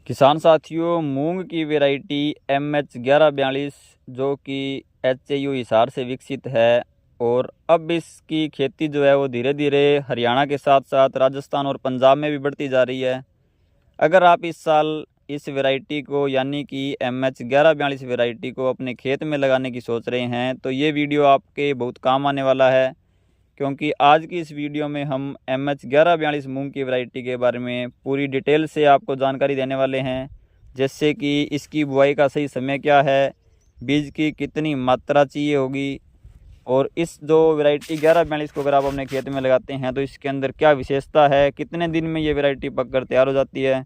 किसान साथियों, मूंग की वैरायटी MH1142 जो कि HAU हिसार से विकसित है और अब इसकी खेती जो है वो धीरे धीरे हरियाणा के साथ साथ राजस्थान और पंजाब में भी बढ़ती जा रही है। अगर आप इस साल इस वैरायटी को यानी कि MH1142 वैरायटी को अपने खेत में लगाने की सोच रहे हैं तो ये वीडियो आपके बहुत काम आने वाला है, क्योंकि आज की इस वीडियो में हम MH1142 मूंग की वैरायटी के बारे में पूरी डिटेल से आपको जानकारी देने वाले हैं। जैसे कि इसकी बुआई का सही समय क्या है, बीज की कितनी मात्रा चाहिए होगी, और इस जो वैरायटी 1142 को अगर आप अपने खेत में लगाते हैं तो इसके अंदर क्या विशेषता है, कितने दिन में ये वैरायटी पककर तैयार हो जाती है,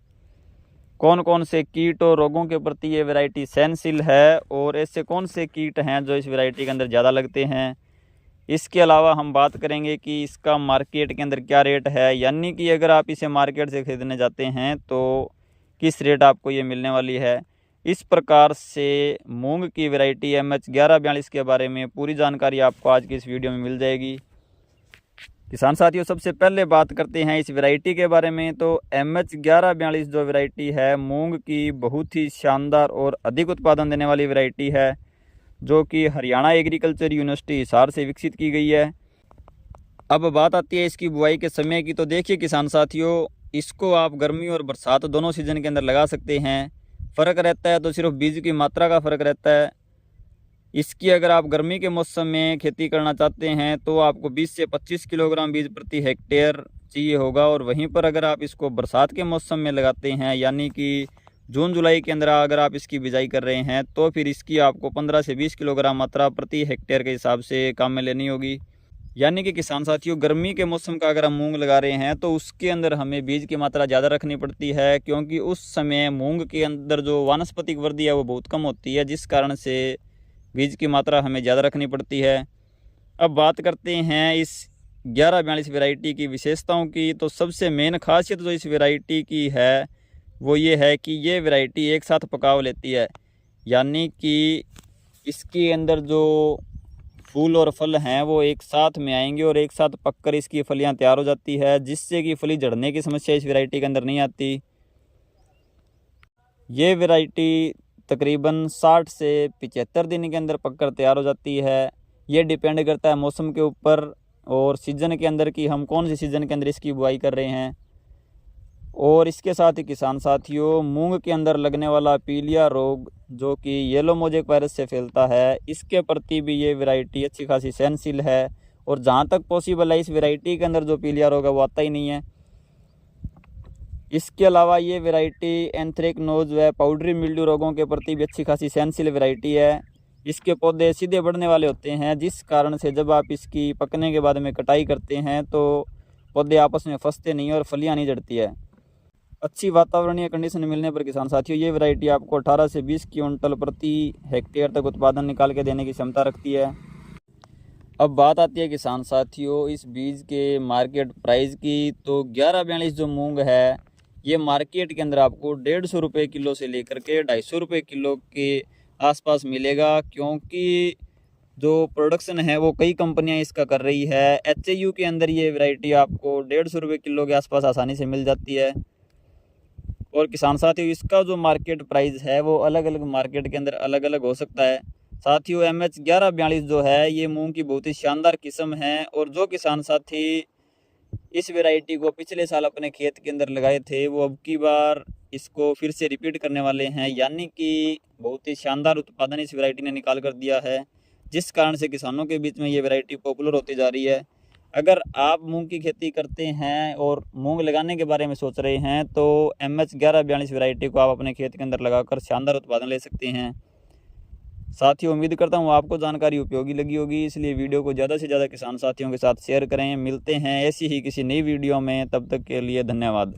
कौन कौन से कीट और रोगों के प्रति ये वैरायटी सहनशील है, और ऐसे कौन से कीट हैं जो इस वैरायटी के अंदर ज़्यादा लगते हैं। इसके अलावा हम बात करेंगे कि इसका मार्केट के अंदर क्या रेट है, यानी कि अगर आप इसे मार्केट से ख़रीदने जाते हैं तो किस रेट आपको ये मिलने वाली है। इस प्रकार से मूंग की वैरायटी MH1142 के बारे में पूरी जानकारी आपको आज की इस वीडियो में मिल जाएगी। किसान साथियों, सबसे पहले बात करते हैं इस वैरायटी के बारे में। तो MH1142 जो वैरायटी है मूंग की बहुत ही शानदार और अधिक उत्पादन देने वाली वैरायटी है, जो कि हरियाणा एग्रीकल्चर यूनिवर्सिटी हिसार से विकसित की गई है। अब बात आती है इसकी बुआई के समय की। तो देखिए किसान साथियों, इसको आप गर्मी और बरसात दोनों सीजन के अंदर लगा सकते हैं। फ़र्क रहता है तो सिर्फ बीज की मात्रा का फ़र्क रहता है। इसकी अगर आप गर्मी के मौसम में खेती करना चाहते हैं तो आपको 20 से 25 किलोग्राम बीज प्रति हेक्टेयर चाहिए होगा, और वहीं पर अगर आप इसको बरसात के मौसम में लगाते हैं यानी कि जून जुलाई के अंदर अगर आप इसकी बिजाई कर रहे हैं तो फिर इसकी आपको 15 से 20 किलोग्राम मात्रा प्रति हेक्टेयर के हिसाब से काम में लेनी होगी। यानी कि किसान साथियों, गर्मी के मौसम का अगर हम मूंग लगा रहे हैं तो उसके अंदर हमें बीज की मात्रा ज़्यादा रखनी पड़ती है, क्योंकि उस समय मूंग के अंदर जो वानस्पतिक वृद्धि है वो बहुत कम होती है, जिस कारण से बीज की मात्रा हमें ज़्यादा रखनी पड़ती है। अब बात करते हैं इस 1142 वैरायटी की विशेषताओं की। तो सबसे मेन खासियत जो इस वैरायटी की है वो ये है कि ये वैरायटी एक साथ पकाव लेती है, यानी कि इसके अंदर जो फूल और फल हैं वो एक साथ में आएंगे और एक साथ पककर इसकी फलियां तैयार हो जाती है, जिससे कि फली झड़ने की समस्या इस वैरायटी के अंदर नहीं आती। ये वैरायटी तकरीबन 60 से 75 दिन के अंदर पककर तैयार हो जाती है। ये डिपेंड करता है मौसम के ऊपर और सीज़न के अंदर कि हम कौन से सीज़न के अंदर इसकी बुआई कर रहे हैं। और इसके साथ ही किसान साथियों, मूंग के अंदर लगने वाला पीलिया रोग जो कि येलो मोजेक वायरस से फैलता है, इसके प्रति भी ये वैरायटी अच्छी खासी सहनशील है, और जहाँ तक पॉसिबल है इस वैरायटी के अंदर जो पीलिया रोग है वो आता ही नहीं है। इसके अलावा ये वैरायटी एंथ्रेक्नोज व पाउडरी मिल्ड्यू रोगों के प्रति भी अच्छी खासी सहनशील वैरायटी है। इसके पौधे सीधे बढ़ने वाले होते हैं, जिस कारण से जब आप इसकी पकने के बाद में कटाई करते हैं तो पौधे आपस में फंसते नहीं और फलियाँ नहीं झड़ती है। अच्छी वातावरणीय कंडीशन मिलने पर किसान साथियों ये वैरायटी आपको 18 से 20 क्विंटल प्रति हेक्टेयर तक उत्पादन निकाल के देने की क्षमता रखती है। अब बात आती है किसान साथियों इस बीज के मार्केट प्राइस की। तो 1142 जो मूंग है ये मार्केट के अंदर आपको 150 रुपये किलो से लेकर के 250 रुपये किलो के आसपास मिलेगा, क्योंकि जो प्रोडक्शन है वो कई कंपनियां इसका कर रही है। HAU के अंदर ये वैरायटी आपको 150 रुपये किलो के आसपास आसानी से मिल जाती है। और किसान साथियों इसका जो मार्केट प्राइस है वो अलग अलग मार्केट के अंदर अलग अलग हो सकता है। साथियों MH1142 जो है ये मूंग की बहुत ही शानदार किस्म है, और जो किसान साथी इस वैरायटी को पिछले साल अपने खेत के अंदर लगाए थे वो अब की बार इसको फिर से रिपीट करने वाले हैं, यानी कि बहुत ही शानदार उत्पादन इस वैरायटी ने निकाल कर दिया है, जिस कारण से किसानों के बीच में ये वैरायटी पॉपुलर होती जा रही है। अगर आप मूंग की खेती करते हैं और मूंग लगाने के बारे में सोच रहे हैं तो MH1142 वैरायटी को आप अपने खेत के अंदर लगाकर शानदार उत्पादन ले सकते हैं। साथियों, उम्मीद करता हूँ आपको जानकारी उपयोगी लगी होगी, इसलिए वीडियो को ज़्यादा से ज़्यादा किसान साथियों के साथ शेयर करें। मिलते हैं ऐसी ही किसी नई वीडियो में, तब तक के लिए धन्यवाद।